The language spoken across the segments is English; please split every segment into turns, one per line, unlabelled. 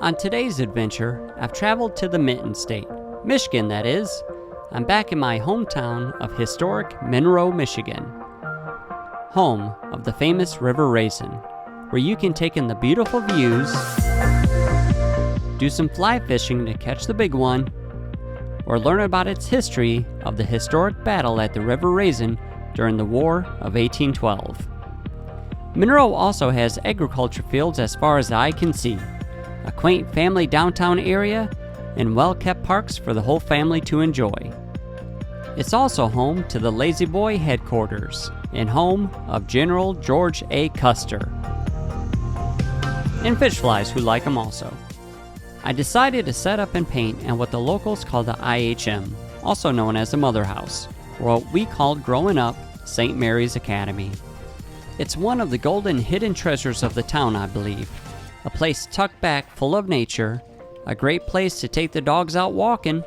On today's adventure, I've traveled to the Mitten State, Michigan that is. I'm back in my hometown of historic Monroe, Michigan, home of the famous River Raisin, where you can take in the beautiful views, do some fly fishing to catch the big one, or learn about its history of the historic battle at the River Raisin during the War of 1812. Monroe also has agriculture fields as far as the eye can see, a quaint family downtown area, and well-kept parks for the whole family to enjoy. It's also home to the Lazy Boy headquarters and home of General George A. Custer, and fish flies who like them also. I decided to set up and paint at what the locals call the IHM, also known as the Mother House, or what we called growing up St. Mary's Academy. It's one of the golden hidden treasures of the town, I believe. A place tucked back full of nature, a great place to take the dogs out walking,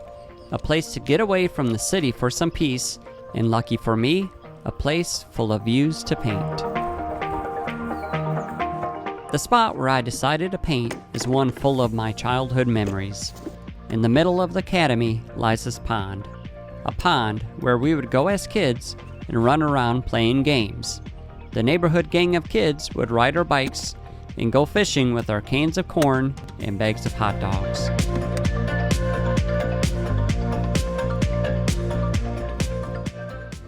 a place to get away from the city for some peace, and lucky for me, a place full of views to paint. The spot where I decided to paint is one full of my childhood memories. In the middle of the academy lies this pond, a pond where we would go as kids and run around playing games. The neighborhood gang of kids would ride our bikes and go fishing with our cans of corn and bags of hot dogs.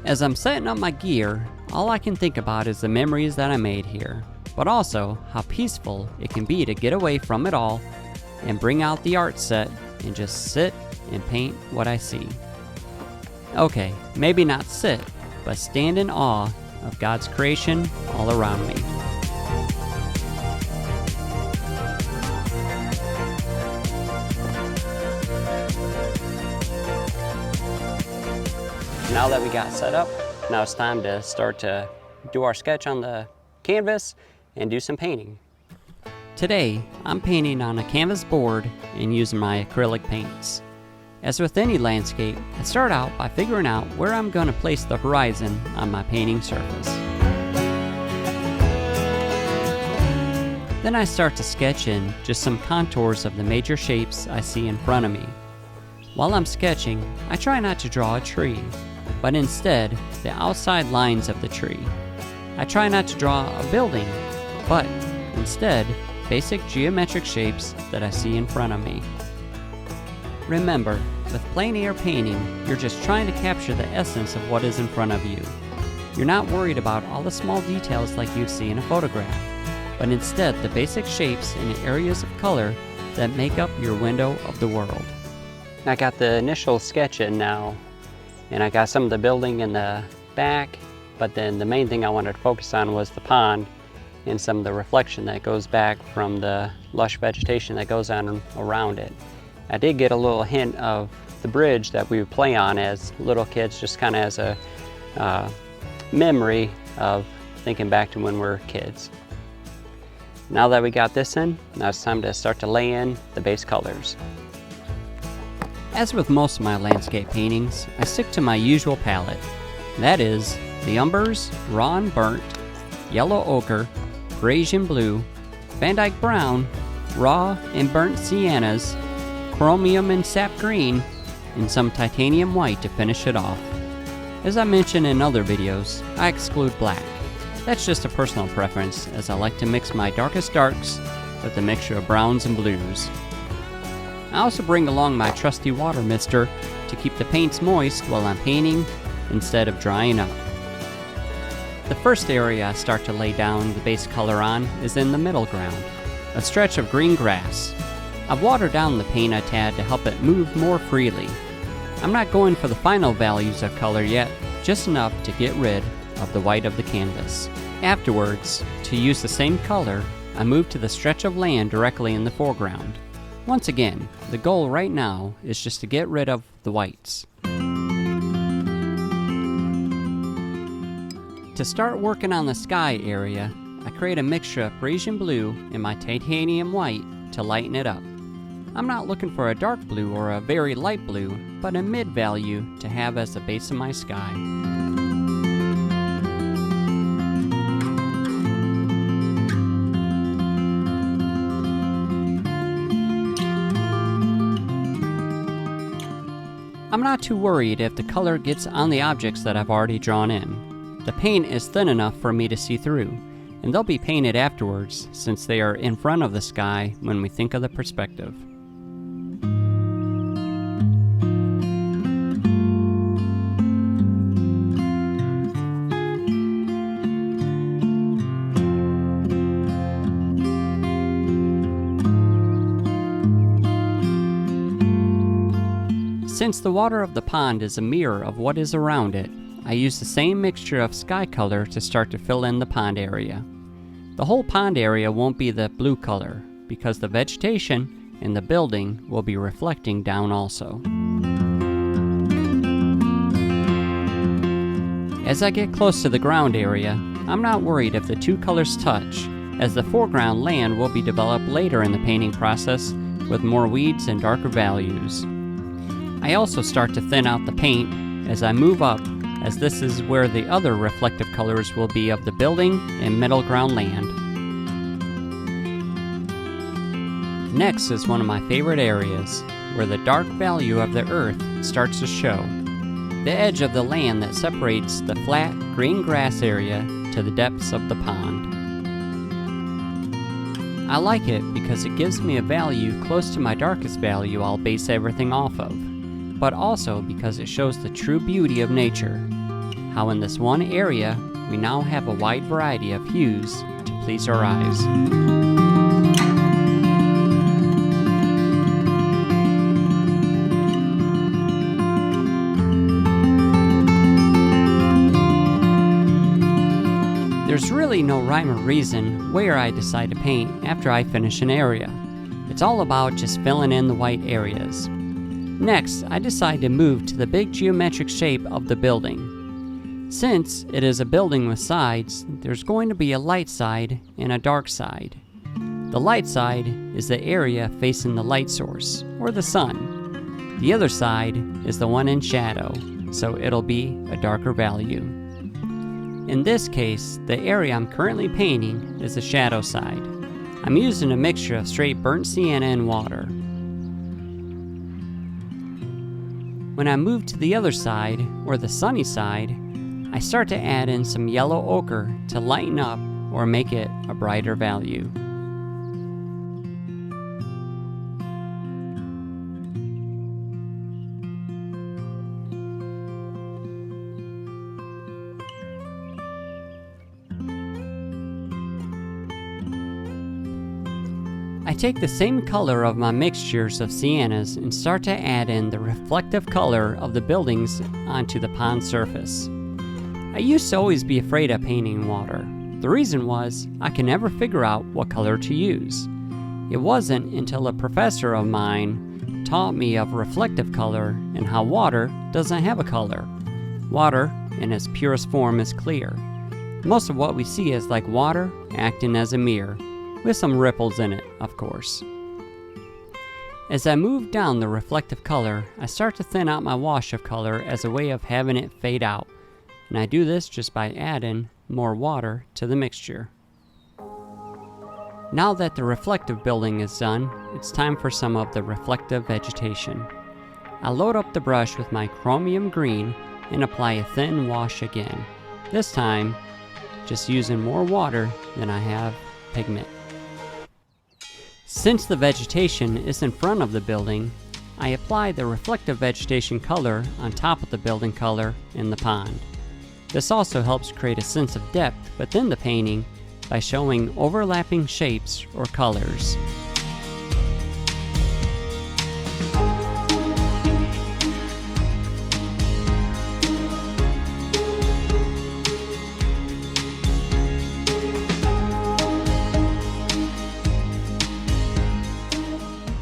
As I'm setting up my gear, all I can think about is the memories that I made here, but also how peaceful it can be to get away from it all and bring out the art set and just sit and paint what I see. Okay, maybe not sit, but stand in awe of God's creation all around me. Now that we got set up, now it's time to start to do our sketch on the canvas and do some painting. Today, I'm painting on a canvas board and using my acrylic paints. As with any landscape, I start out by figuring out where I'm going to place the horizon on my painting surface. Then I start to sketch in just some contours of the major shapes I see in front of me. While I'm sketching, I try not to draw a tree, but instead the outside lines of the tree. I try not to draw a building, but instead basic geometric shapes that I see in front of me. Remember, with plein air painting, you're just trying to capture the essence of what is in front of you. You're not worried about all the small details like you'd see in a photograph, but instead the basic shapes and areas of color that make up your window of the world. I got the initial sketch in now, and I got some of the building in the back, but then the main thing I wanted to focus on was the pond and some of the reflection that goes back from the lush vegetation that goes on around it. I did get a little hint of the bridge that we would play on as little kids, just kind of as a memory of thinking back to when we were kids. Now that we got this in, now it's time to start to lay in the base colors. As with most of my landscape paintings, I stick to my usual palette. That is, the umbers, raw and burnt, yellow ochre, grayish and blue, Van Dyke brown, raw and burnt siennas, chromium and sap green, and some titanium white to finish it off. As I mentioned in other videos, I exclude black. That's just a personal preference, as I like to mix my darkest darks with a mixture of browns and blues. I also bring along my trusty water mister to keep the paints moist while I'm painting instead of drying up. The first area I start to lay down the base color on is in the middle ground, a stretch of green grass. I've watered down the paint a tad to help it move more freely. I'm not going for the final values of color yet, just enough to get rid of the white of the canvas. Afterwards, to use the same color, I move to the stretch of land directly in the foreground. Once again, the goal right now is just to get rid of the whites. To start working on the sky area, I create a mixture of Parisian blue and my titanium white to lighten it up. I'm not looking for a dark blue or a very light blue, but a mid-value to have as the base of my sky. I'm not too worried if the color gets on the objects that I've already drawn in. The paint is thin enough for me to see through, and they'll be painted afterwards since they are in front of the sky when we think of the perspective. Since the water of the pond is a mirror of what is around it, I use the same mixture of sky color to start to fill in the pond area. The whole pond area won't be the blue color, because the vegetation and the building will be reflecting down also. As I get close to the ground area, I'm not worried if the two colors touch, as the foreground land will be developed later in the painting process with more weeds and darker values. I also start to thin out the paint as I move up, as this is where the other reflective colors will be of the building and middle ground land. Next is one of my favorite areas, where the dark value of the earth starts to show. The edge of the land that separates the flat green grass area to the depths of the pond. I like it because it gives me a value close to my darkest value I'll base everything off of, but also because it shows the true beauty of nature. How in this one area, we now have a wide variety of hues to please our eyes. There's really no rhyme or reason where I decide to paint after I finish an area. It's all about just filling in the white areas. Next, I decide to move to the big geometric shape of the building. Since it is a building with sides, there's going to be a light side and a dark side. The light side is the area facing the light source, or the sun. The other side is the one in shadow, so it'll be a darker value. In this case, the area I'm currently painting is the shadow side. I'm using a mixture of straight burnt sienna and water. When I move to the other side, or the sunny side, I start to add in some yellow ochre to lighten up or make it a brighter value. I take the same color of my mixtures of siennas and start to add in the reflective color of the buildings onto the pond surface. I used to always be afraid of painting in water. The reason was I could never figure out what color to use. It wasn't until a professor of mine taught me of reflective color and how water doesn't have a color. Water, in its purest form, is clear. Most of what we see is like water acting as a mirror, with some ripples in it, of course. As I move down the reflective color, I start to thin out my wash of color as a way of having it fade out, and I do this just by adding more water to the mixture. Now that the reflective building is done, it's time for some of the reflective vegetation. I load up the brush with my chromium green and apply a thin wash again, this time just using more water than I have pigment. Since the vegetation is in front of the building, I apply the reflective vegetation color on top of the building color in the pond. This also helps create a sense of depth within the painting by showing overlapping shapes or colors.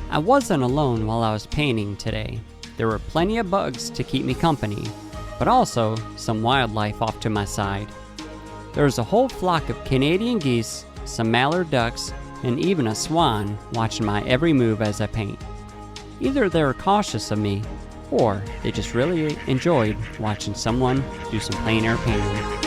I wasn't alone while I was painting today. There were plenty of bugs to keep me company, but also some wildlife off to my side. There was a whole flock of Canadian geese, some mallard ducks, and even a swan watching my every move as I paint. Either they were cautious of me, or they just really enjoyed watching someone do some plein air painting.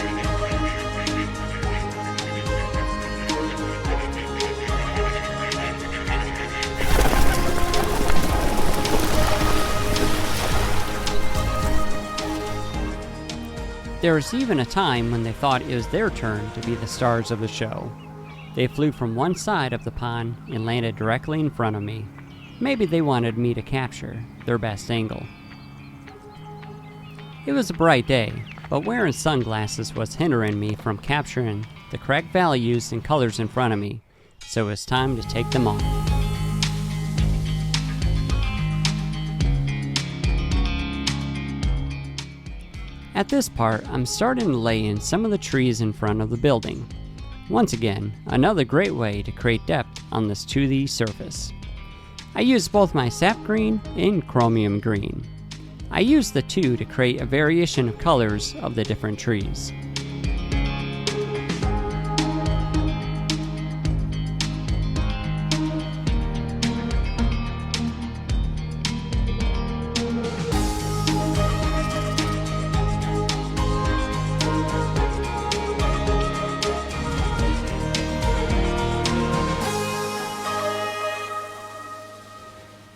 There was even a time when they thought it was their turn to be the stars of the show. They flew from one side of the pond and landed directly in front of me. Maybe they wanted me to capture their best angle. It was a bright day, but wearing sunglasses was hindering me from capturing the correct values and colors in front of me, so it was time to take them off. At this part, I'm starting to lay in some of the trees in front of the building. Once again, another great way to create depth on this 2D surface. I used both my sap green and chromium green. I used the two to create a variation of colors of the different trees.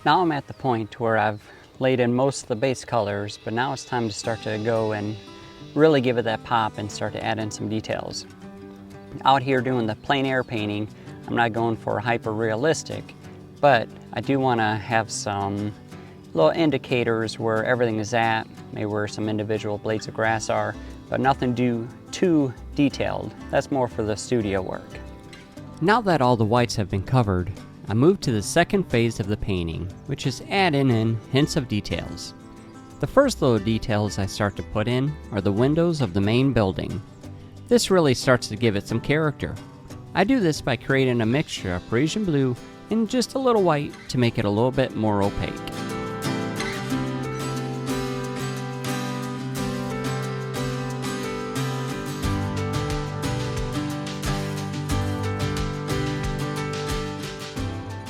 Now I'm at the point where I've laid in most of the base colors, but now it's time to start to go and really give it that pop and start to add in some details. Out here doing the plein air painting, I'm not going for hyper realistic, but I do want to have some little indicators where everything is at, maybe where some individual blades of grass are, but nothing too detailed. That's more for the studio work. Now that all the whites have been covered, I move to the second phase of the painting, which is adding in hints of details. The first little details I start to put in are the windows of the main building. This really starts to give it some character. I do this by creating a mixture of Parisian blue and just a little white to make it a little bit more opaque.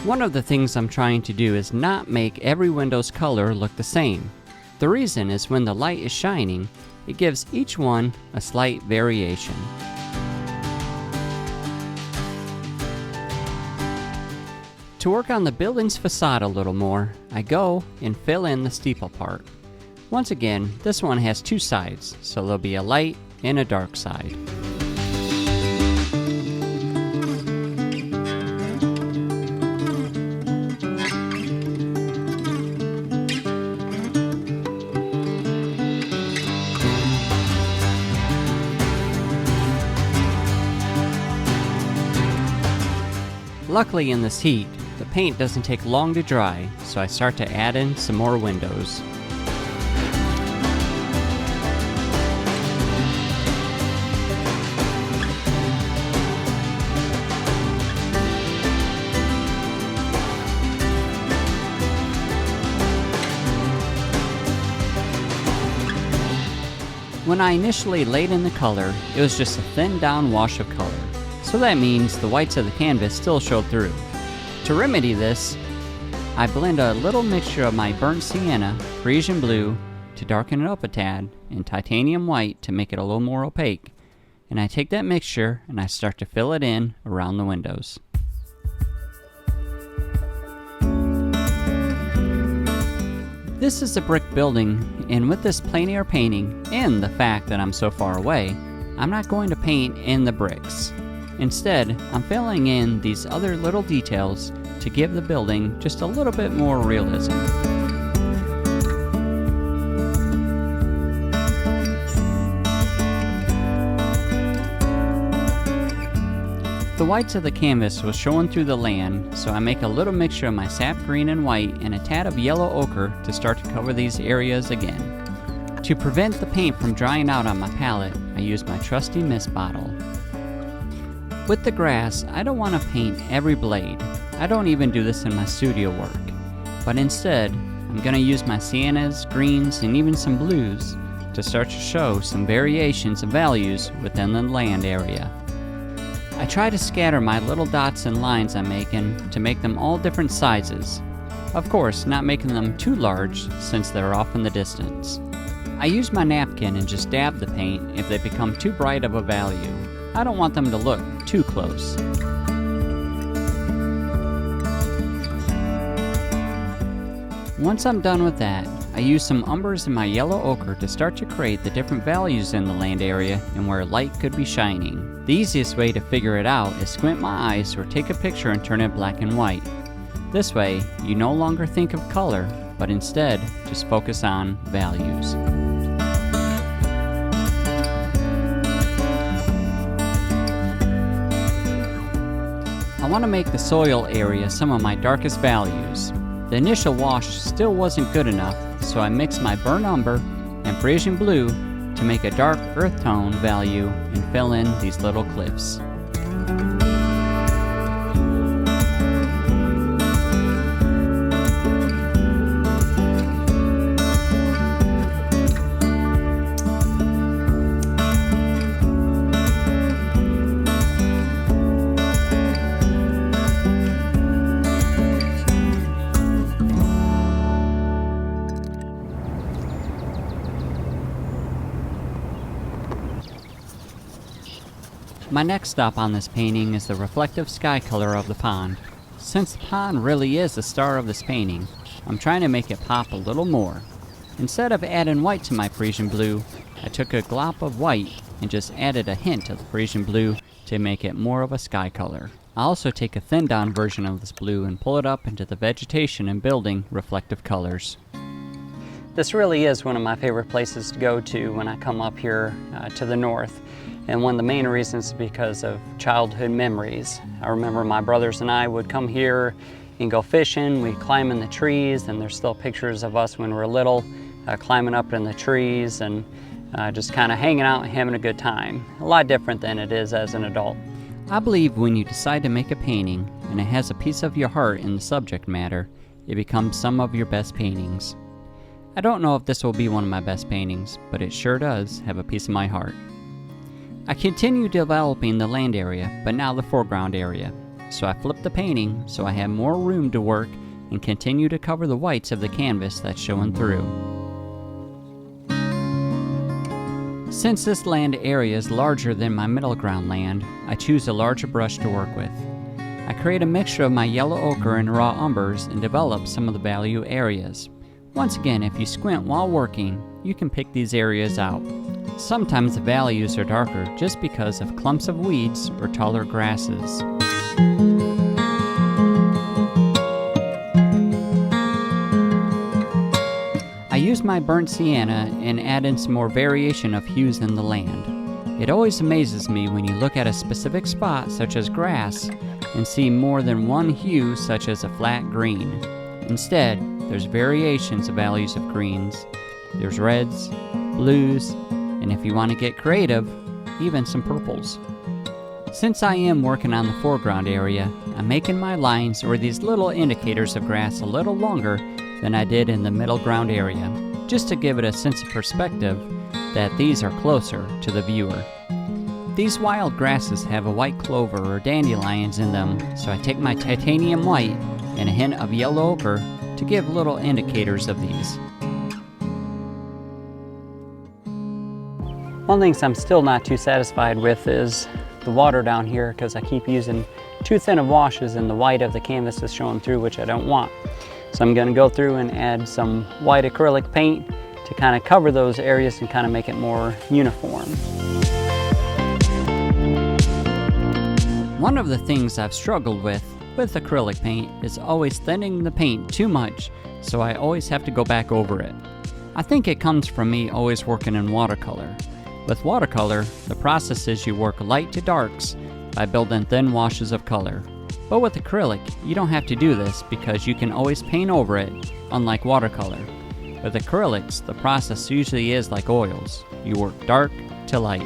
One of the things I'm trying to do is not make every window's color look the same. The reason is when the light is shining, it gives each one a slight variation. To work on the building's facade a little more, I go and fill in the steeple part. Once again, this one has two sides, so there'll be a light and a dark side. Luckily in this heat, the paint doesn't take long to dry, so I start to add in some more windows. When I initially laid in the color, it was just a thin down wash of color. So that means the whites of the canvas still showed through. To remedy this, I blend a little mixture of my burnt sienna, Parisian blue, to darken it up a tad, and titanium white to make it a little more opaque. And I take that mixture and I start to fill it in around the windows. This is a brick building, and with this plein air painting and the fact that I'm so far away, I'm not going to paint in the bricks. Instead, I'm filling in these other little details to give the building just a little bit more realism. The whites of the canvas was showing through the land, so I make a little mixture of my sap green and white and a tad of yellow ochre to start to cover these areas again. To prevent the paint from drying out on my palette, I use my trusty mist bottle. With the grass, I don't want to paint every blade. I don't even do this in my studio work. But instead, I'm going to use my siennas, greens, and even some blues to start to show some variations of values within the land area. I try to scatter my little dots and lines I'm making to make them all different sizes. Of course, not making them too large since they're off in the distance. I use my napkin and just dab the paint if they become too bright of a value. I don't want them to look too close. Once I'm done with that, I used some umbers in my yellow ochre to start to create the different values in the land area and where light could be shining. The easiest way to figure it out is squint my eyes or take a picture and turn it black and white. This way, you no longer think of color, but instead just focus on values. I want to make the soil area some of my darkest values. The initial wash still wasn't good enough, so I mixed my burnt umber and Parisian blue to make a dark earth tone value and fill in these little cliffs. My next stop on this painting is the reflective sky color of the pond. Since the pond really is the star of this painting, I'm trying to make it pop a little more. Instead of adding white to my Parisian blue, I took a glop of white and just added a hint of the Parisian blue to make it more of a sky color. I also take a thinned down version of this blue and pull it up into the vegetation and building reflective colors. This really is one of my favorite places to go to when I come up here to the north. And one of the main reasons is because of childhood memories. I remember my brothers and I would come here and go fishing. We'd climb in the trees, and there's still pictures of us when we were little climbing up in the trees and just kind of hanging out and having a good time. A lot different than it is as an adult. I believe when you decide to make a painting and it has a piece of your heart in the subject matter, it becomes some of your best paintings. I don't know if this will be one of my best paintings, but it sure does have a piece of my heart. I continue developing the land area, but now the foreground area. So I flipped the painting so I have more room to work and continue to cover the whites of the canvas that's showing through. Since this land area is larger than my middle ground land, I choose a larger brush to work with. I create a mixture of my yellow ochre and raw umbers and develop some of the value areas. Once again, if you squint while working, you can pick these areas out. Sometimes the values are darker just because of clumps of weeds or taller grasses. I use my burnt sienna and add in some more variation of hues in the land. It always amazes me when you look at a specific spot such as grass and see more than one hue such as a flat green. Instead, there's variations of values of greens. There's reds, blues, and if you want to get creative, even some purples. Since I am working on the foreground area, I'm making my lines or these little indicators of grass a little longer than I did in the middle ground area, just to give it a sense of perspective that these are closer to the viewer. These wild grasses have a white clover or dandelions in them, so I take my titanium white and a hint of yellow ochre to give little indicators of these. One of the things I'm still not too satisfied with is the water down here, because I keep using too thin of washes and the white of the canvas is showing through, which I don't want. So I'm going to go through and add some white acrylic paint to kind of cover those areas and kind of make it more uniform. One of the things I've struggled with acrylic paint is always thinning the paint too much, so I always have to go back over it. I think it comes from me always working in watercolor. With watercolor, the process is you work light to darks by building thin washes of color. But with acrylic, you don't have to do this because you can always paint over it, unlike watercolor. With acrylics, the process usually is like oils. You work dark to light.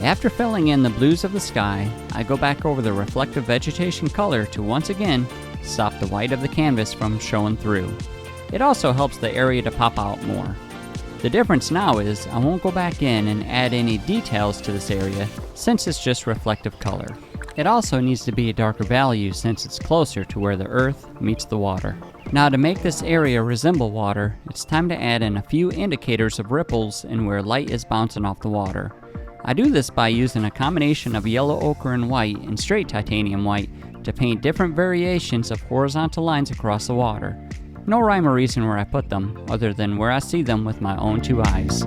After filling in the blues of the sky, I go back over the reflective vegetation color to once again stop the white of the canvas from showing through. It also helps the area to pop out more. The difference now is I won't go back in and add any details to this area since it's just reflective color. It also needs to be a darker value since it's closer to where the earth meets the water. Now to make this area resemble water, it's time to add in a few indicators of ripples and where light is bouncing off the water. I do this by using a combination of yellow ochre and white and straight titanium white to paint different variations of horizontal lines across the water. No rhyme or reason where I put them, other than where I see them with my own two eyes.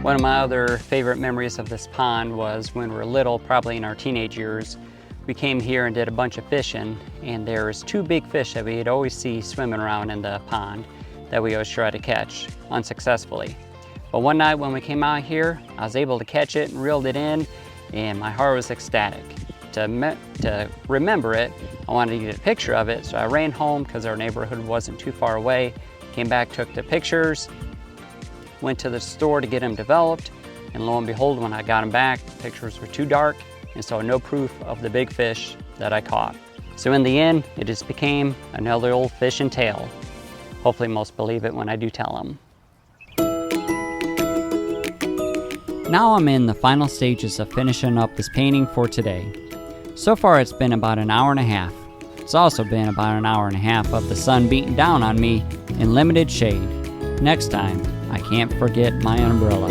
One of my other favorite memories of this pond was when we were little, probably in our teenage years. We came here and did a bunch of fishing, and there was two big fish that we'd always see swimming around in the pond that we always try to catch, unsuccessfully. But one night when we came out here, I was able to catch it and reeled it in, and my heart was ecstatic. To remember it, I wanted to get a picture of it, so I ran home because our neighborhood wasn't too far away, came back, took the pictures, went to the store to get them developed, and lo and behold, when I got them back, the pictures were too dark, and so no proof of the big fish that I caught. So in the end, it just became another old fish and tale. Hopefully most believe it when I do tell them. Now I'm in the final stages of finishing up this painting for today. So far it's been about an hour and a half. It's also been about an hour and a half of the sun beating down on me in limited shade. Next time, I can't forget my umbrella.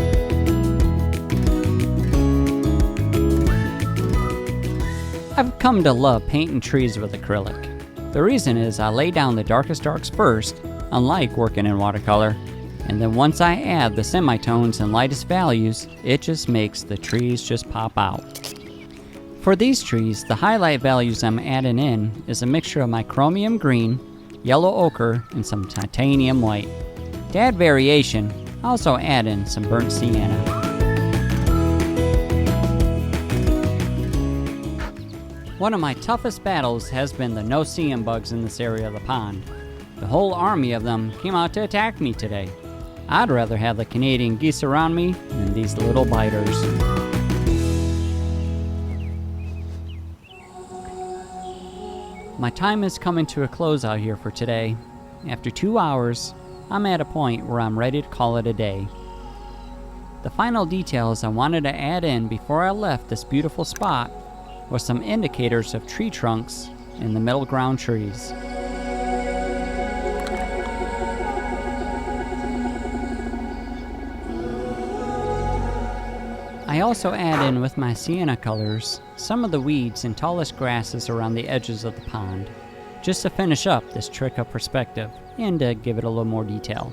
I've come to love painting trees with acrylic. The reason is I lay down the darkest darks first, unlike working in watercolor, and then once I add the semitones and lightest values, it just makes the trees just pop out. For these trees, the highlight values I'm adding in is a mixture of my chromium green, yellow ochre, and some titanium white. To add variation, I also add in some burnt sienna. One of my toughest battles has been the no-see-em bugs in this area of the pond. The whole army of them came out to attack me today. I'd rather have the Canadian geese around me than these little biters. My time is coming to a close out here for today. After 2 hours, I'm at a point where I'm ready to call it a day. The final details I wanted to add in before I left this beautiful spot was some indicators of tree trunks in the middle ground trees. I also add in with my sienna colors some of the weeds and tallest grasses around the edges of the pond, just to finish up this trick of perspective and to give it a little more detail.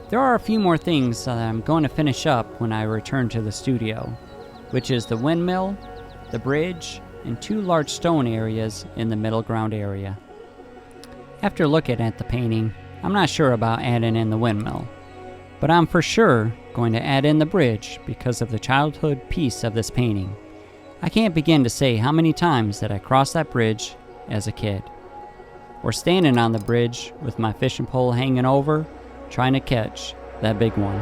There are a few more things that I'm going to finish up when I return to the studio, which is the windmill, the bridge, and 2 large stone areas in the middle ground area. After looking at the painting, I'm not sure about adding in the windmill, but I'm for sure going to add in the bridge because of the childhood piece of this painting. I can't begin to say how many times that I crossed that bridge as a kid, or standing on the bridge with my fishing pole hanging over, trying to catch that big one.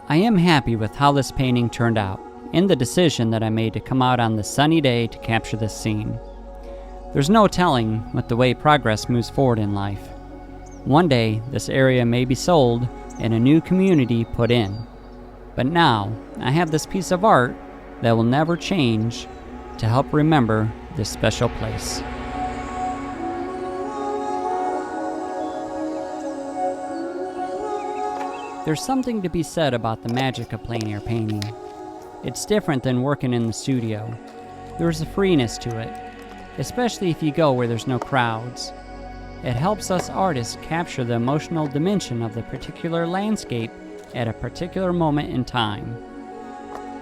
I am happy with how this painting turned out, and the decision that I made to come out on this sunny day to capture this scene. There's no telling with the way progress moves forward in life. One day, this area may be sold and a new community put in. But now, I have this piece of art that will never change to help remember this special place. There's something to be said about the magic of plein air painting. It's different than working in the studio. There's a freeness to it, especially if you go where there's no crowds. It helps us artists capture the emotional dimension of the particular landscape at a particular moment in time.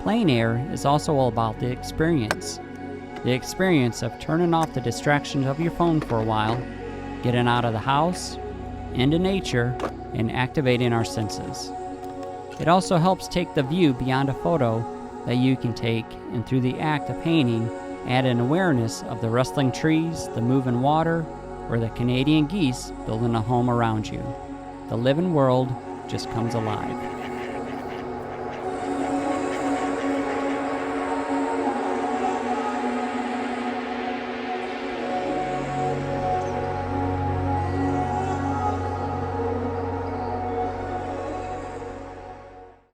Plein air is also all about the experience. The experience of turning off the distractions of your phone for a while, getting out of the house, into nature, and activating our senses. It also helps take the view beyond a photo that you can take, and through the act of painting, add an awareness of the rustling trees, the moving water, or the Canadian geese building a home around you. The living world just comes alive.